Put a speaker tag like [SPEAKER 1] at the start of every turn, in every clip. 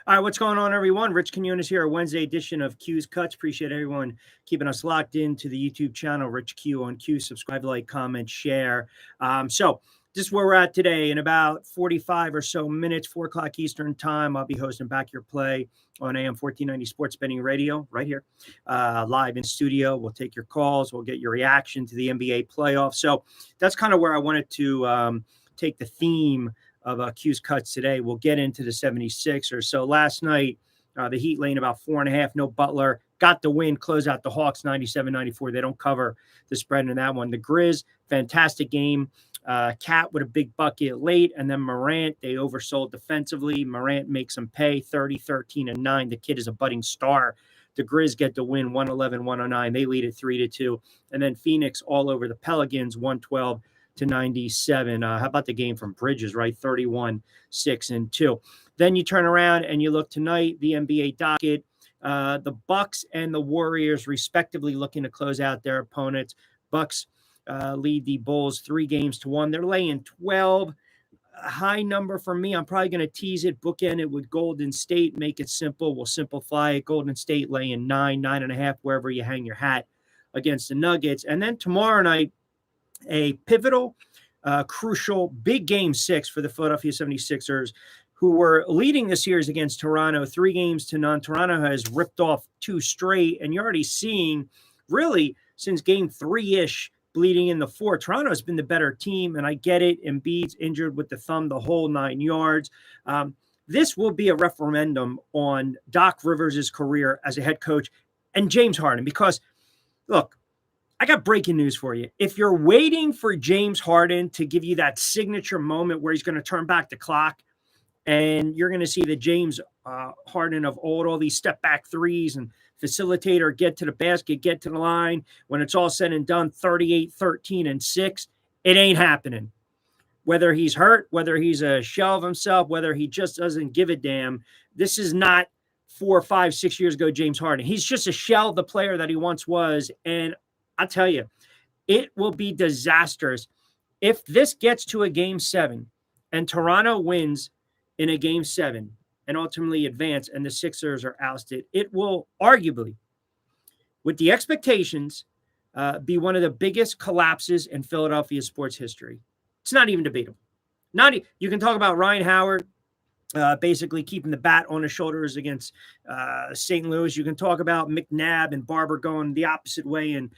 [SPEAKER 1] All right, what's going on, everyone? Rich Quinones here, a Wednesday edition of Q's Cuts. Appreciate everyone keeping us locked into the YouTube channel, Rich Q on Q. Subscribe, like, comment, share. So this is where we're at today. In about 45 or so minutes, 4 o'clock Eastern time, I'll be hosting Back Your Play on AM 1490 Sports Betting Radio right here, live in studio. We'll take your calls. We'll get your reaction to the NBA playoffs. So that's kind of where I wanted to take the theme of Q's Cuts today. We'll get into the 76ers. So last night, the Heat laying about 4.5, no Butler, got the win, close out the Hawks 97-94. They don't cover the spread in that one. The Grizz, fantastic game. Cat with a big bucket late, and then Morant, they oversold defensively. Morant makes them pay 30, 13, and 9. The kid is a budding star. The Grizz get the win 111-109. They lead it 3-2. And then Phoenix all over the Pelicans 112-97. How about the game from Bridges, right? 31-6-2. Then you turn around and you look tonight, the NBA docket, the Bucks and the Warriors respectively looking to close out their opponents. Bucks lead the Bulls 3-1. They're laying 12. A high number for me. I'm probably going to tease it, bookend it with Golden State, make it simple. We'll simplify it. Golden State laying 9.5, wherever you hang your hat against the Nuggets. And then tomorrow night, a pivotal, crucial, big game 6 for the Philadelphia 76ers, who were leading the series against Toronto 3-0. Toronto has ripped off 2 straight, and you're already seeing, really, since game 3-ish, bleeding in the 4, Toronto has been the better team, and I get it. Embiid's injured with the thumb, the whole 9 yards. This will be a referendum on Doc Rivers' career as a head coach and James Harden, because, look, I got breaking news for you. If you're waiting for James Harden to give you that signature moment where he's going to turn back the clock and you're going to see the James Harden of old, all these step-back threes and facilitator, get to the basket, get to the line, when it's all said and done, 38, 13, and 6, it ain't happening. Whether he's hurt, whether he's a shell of himself, whether he just doesn't give a damn, this is not 4, 5, 6 years ago James Harden. He's just a shell of the player that he once was, and I'll tell you, it will be disastrous if this gets to a game 7 and Toronto wins in a game 7 and ultimately advance and the Sixers are ousted. It will arguably, with the expectations, be one of the biggest collapses in Philadelphia sports history. It's not even debatable. You can talk about Ryan Howard basically keeping the bat on his shoulders against St. Louis. You can talk about McNabb and Barber going the opposite way, and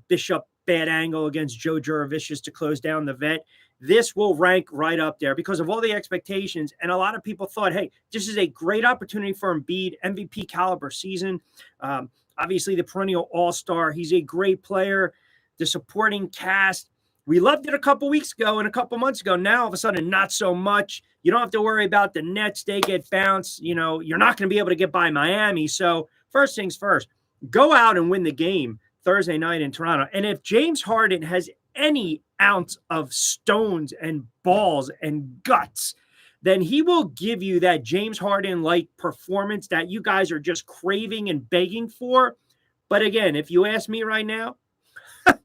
[SPEAKER 1] Bishop bad angle against Joe Juravicius to close down the vet. This will rank right up there because of all the expectations. And a lot of people thought, hey, this is a great opportunity for Embiid, MVP caliber season. Obviously, the perennial all-star. He's a great player. The supporting cast, we loved it a couple weeks ago and a couple months ago. Now, all of a sudden, not so much. You don't have to worry about the Nets. They get bounced. You know, you're not going to be able to get by Miami. So first things first, go out and win the game Thursday night in Toronto. And if James Harden has any ounce of stones and balls and guts, then he will give you that James Harden-like performance that you guys are just craving and begging for. But again, if you ask me right now,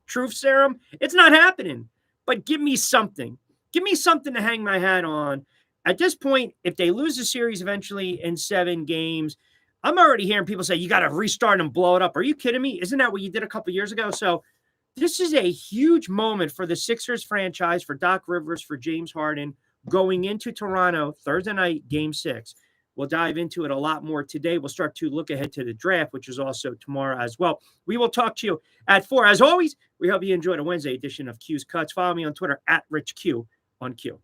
[SPEAKER 1] truth serum, it's not happening. But give me something. Give me something to hang my hat on. At this point, if they lose the series eventually in 7 games, I'm already hearing people say, you got to restart and blow it up. Are you kidding me? Isn't that what you did a couple years ago? So this is a huge moment for the Sixers franchise, for Doc Rivers, for James Harden, going into Toronto Thursday night, game 6. We'll dive into it a lot more today. We'll start to look ahead to the draft, which is also tomorrow as well. We will talk to you at 4. As always, we hope you enjoyed a Wednesday edition of Q's Cuts. Follow me on Twitter at RichQ on Q.